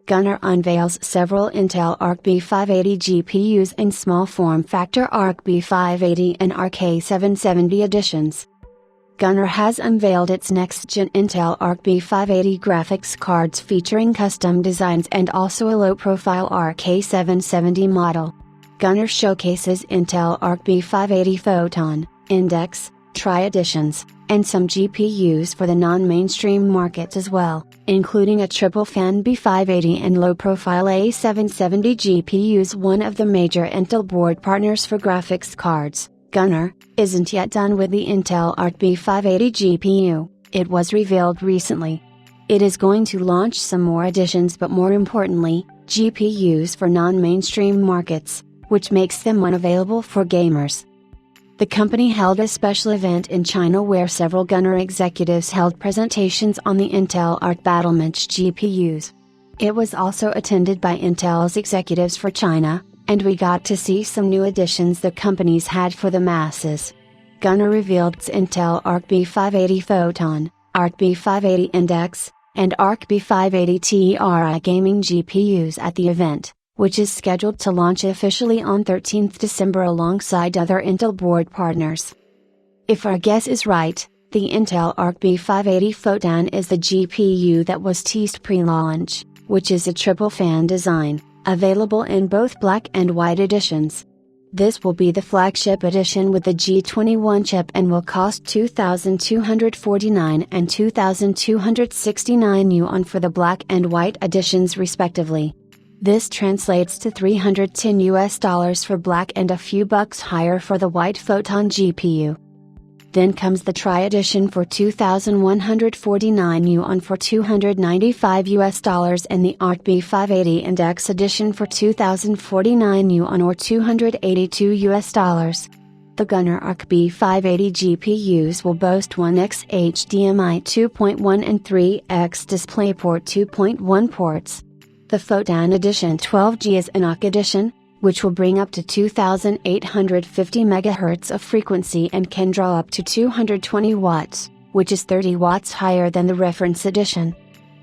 GUNNIR unveils several Intel Arc B580 GPUs in small form factor Arc B580 and Arc A770 editions. GUNNIR has unveiled its next-gen Intel Arc B580 graphics cards featuring custom designs and also a low-profile Arc A770 model. GUNNIR showcases Intel Arc B580 Photon, Index, Tri editions, and some GPUs for the non-mainstream markets as well, including a triple-fan B580 and low-profile A770 GPUs. One of the major Intel board partners for graphics cards, GUNNIR, isn't yet done with the Intel Arc B580 GPU. It was revealed recently. It is going to launch some more editions, but more importantly, GPUs for non-mainstream markets, which makes them unavailable for gamers. The company held a special event in China where several GUNNIR executives held presentations on the Intel Arc Battlebench GPUs. It was also attended by Intel's executives for China, and we got to see some new additions the companies had for the masses. GUNNIR revealed its Intel Arc B580 Photon, Arc B580 Index, and Arc B580 Ti gaming GPUs at the event, which is scheduled to launch officially on 13th December alongside other Intel board partners. If our guess is right, the Intel Arc B580 Photon is the GPU that was teased pre-launch, which is a triple-fan design, available in both black and white editions. This will be the flagship edition with the G21 chip and will cost 2,249 and 2,269 yuan for the black and white editions respectively. This translates to $310 for black and a few bucks higher for the white Photon GPU. Then comes the Tri edition for 2,149 yuan for $295 and the Arc B580 Index edition for 2,049 yuan or $282. The GUNNIR Arc B580 GPUs will boast 1x HDMI 2.1 and 3x DisplayPort 2.1 ports. The Photon Edition 12G is an Arc edition, which will bring up to 2,850 MHz of frequency and can draw up to 220 watts, which is 30 watts higher than the reference edition.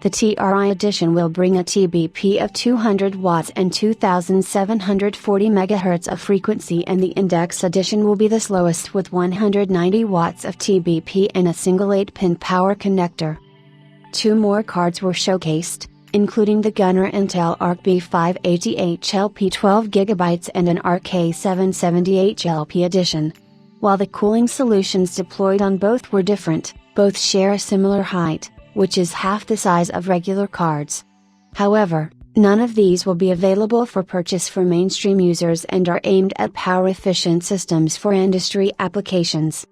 The TRI edition will bring a TBP of 200 watts and 2,740 MHz of frequency, and the Index edition will be the slowest with 190 watts of TBP and a single 8-pin power connector. Two more cards were showcased, including the GUNNIR Intel Arc B580 HLP 12GB and an Arc A770 HLP edition. While the cooling solutions deployed on both were different, both share a similar height, which is half the size of regular cards. However, none of these will be available for purchase for mainstream users and are aimed at power-efficient systems for industry applications.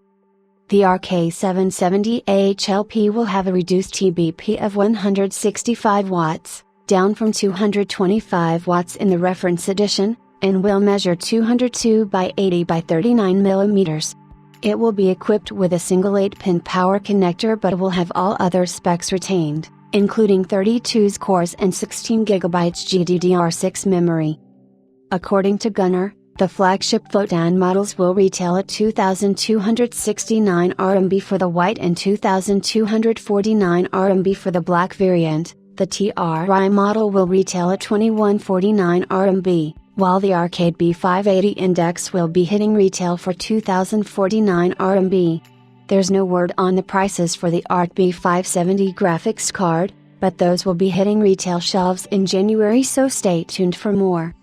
The Arc A770 HLP will have a reduced TBP of 165 watts, down from 225 watts in the reference edition, and will measure 202 by 80 by 39 mm. It will be equipped with a single 8-pin power connector but will have all other specs retained, including 32 cores and 16GB GDDR6 memory. According to GUNNIR, the flagship Photon models will retail at 2,269 RMB for the white and 2,249 RMB for the black variant. The TRI model will retail at 2,149 RMB, while the Arcade B580 Index will be hitting retail for 2,049 RMB. There's no word on the prices for the Arc B570 graphics card, but those will be hitting retail shelves in January, so stay tuned for more.